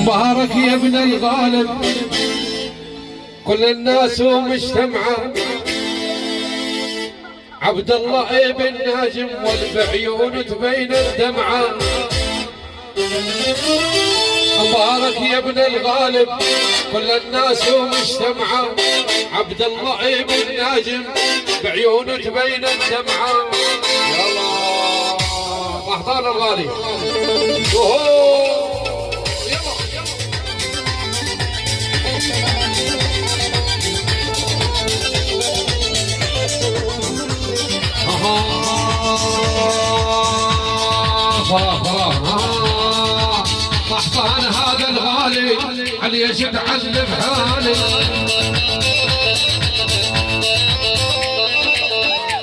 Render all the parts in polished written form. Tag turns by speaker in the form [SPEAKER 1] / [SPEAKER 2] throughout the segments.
[SPEAKER 1] مبارك يا ابن الغالب كل الناس مجتمعة، عبد الله ابن ناجم والبعيون تبين الدمعة. مبارك يا ابن الغالب كل الناس مجتمعة، عبد الله ابن ناجم بعيونه تبين الدمعة. يلا محضان الغالي محضان هذا الغالي علي يجد علم حالي،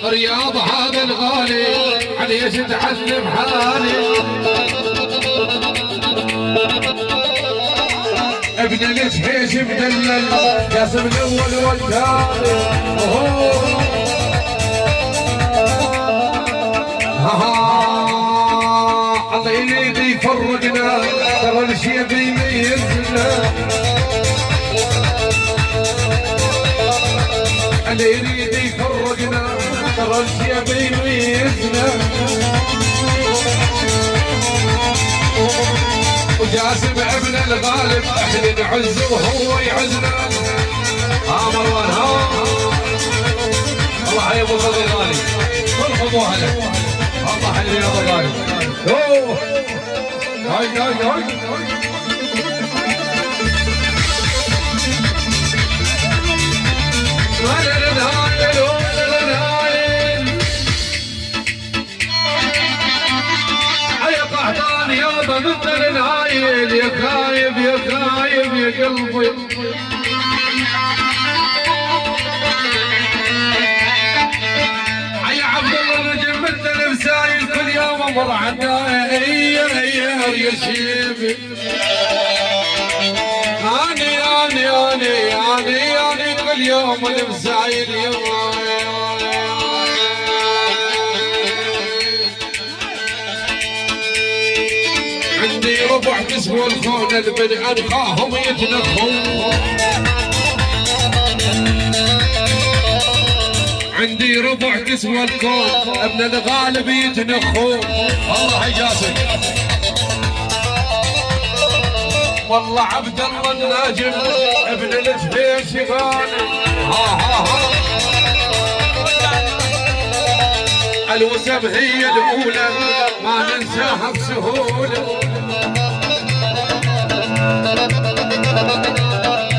[SPEAKER 1] رياض هذا الغالي علي يجد علم حالي. ابن الجحيش مدلل قاسم الاول والثاني. الله يريد يفرقنا ترى الشيء بيميزنا، الله يريد يفرقنا ترى الشيء بيميزنا. وجاسم ابن الغالب احنا نعز وهو يعزنا. مروان الله يا ابو الغالي والخضوع لك الله حلو يا ابو الغالي. هاي هاي هاي يابا مثل الهايل يا خايب يا خايب يا قلبي. يا عبد الله نجم مثل مسايل كل يوم امر عنا يا شيبي. اني كل يوم المسايل عندي ربع كسوة الخون البن انقاهم يتنخون. عندي ربع كسوة الكون ابن الغالب يتنخون. الله يجاسم والله عبد الله الناجم ابن الجحيش غالي. الوسم هي الاولى ما ننساها بسهوله،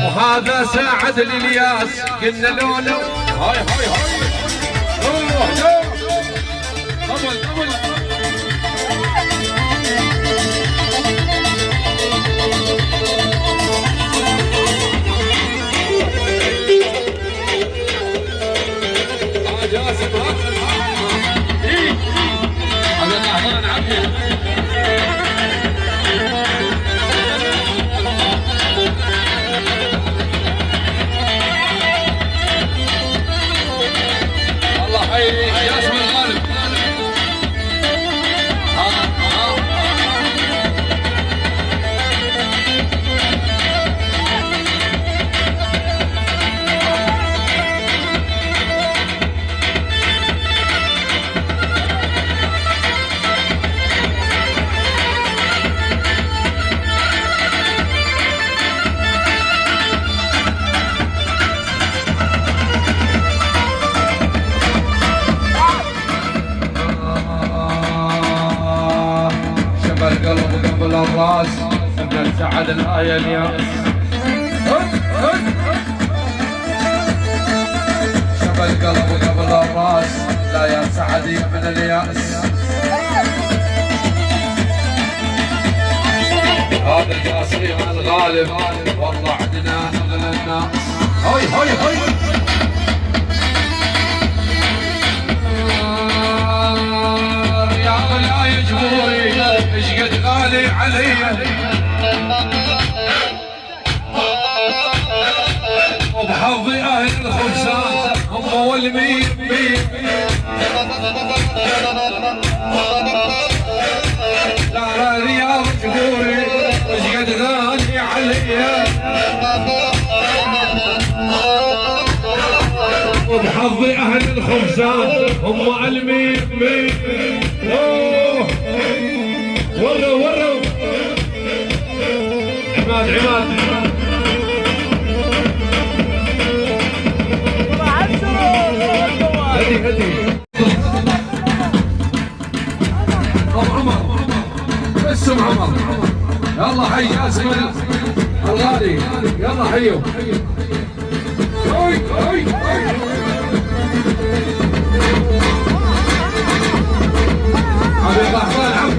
[SPEAKER 1] وهذا ساعد الياس قلنا لولو. هاي هاي هاي قبل قبل القلب قبل الراس ابن سعد الآية الياس. شب القلب قبل الراس لا يا سعد يا ابن الياس. هذا القاسم الغالب والله عدنا نغلى الناس. هاي هاي هاي يا لا يجبري ايش قد غالي علي. وبحظي اهل الخبزان هم والمين لا رياض جبوري ايش قد غالي عليا وبحظي اهل الخبزان هم المين وروا عماد هدي ابو عمر بس ام عمر يلا حي جاسم الغالي يلا حيو حبيب الرحمن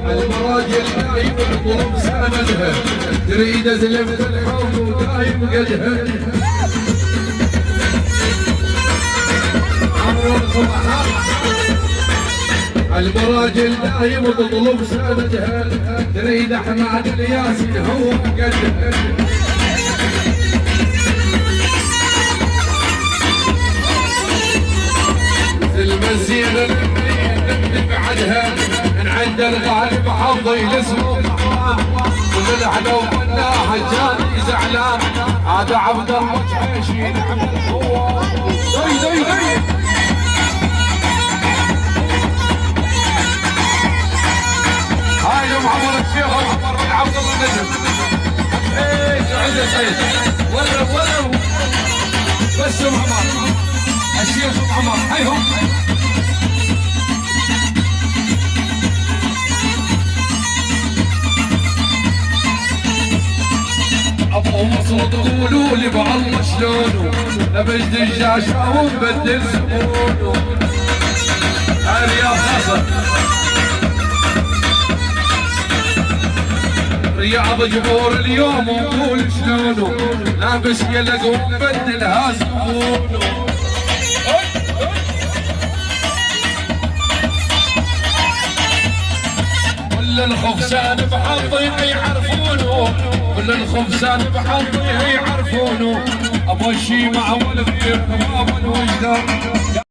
[SPEAKER 1] المراجل دايم طلب سندها تريد زلمت الحب ودايم قدها المراجل دايم تطلب سندها تريد احمد الياسين هو قدها المزينة بعدها من عند الغالب حظي لاسمه وللعلو ولا حجاني زعلان هذا عبد الله عيشي نعمل هو دي هاي ام عمر الشيخ عمر بن عبد الله النجم ايش عزت ايش ولو بس ام عمر الشيخ ام عمر هيهم ابو مصر تقولوا لي بالله شلونه نبج دجاجه ونبدل زبونه الرياض خاصه رياض جمهور اليوم ونقول شلونه لابس يلق ونبدلها زبونه كل الخفسان بحظي يعرفونه كل الخبزان بحظي يعرفونه ابو الشيمة والغير ابو الوجدان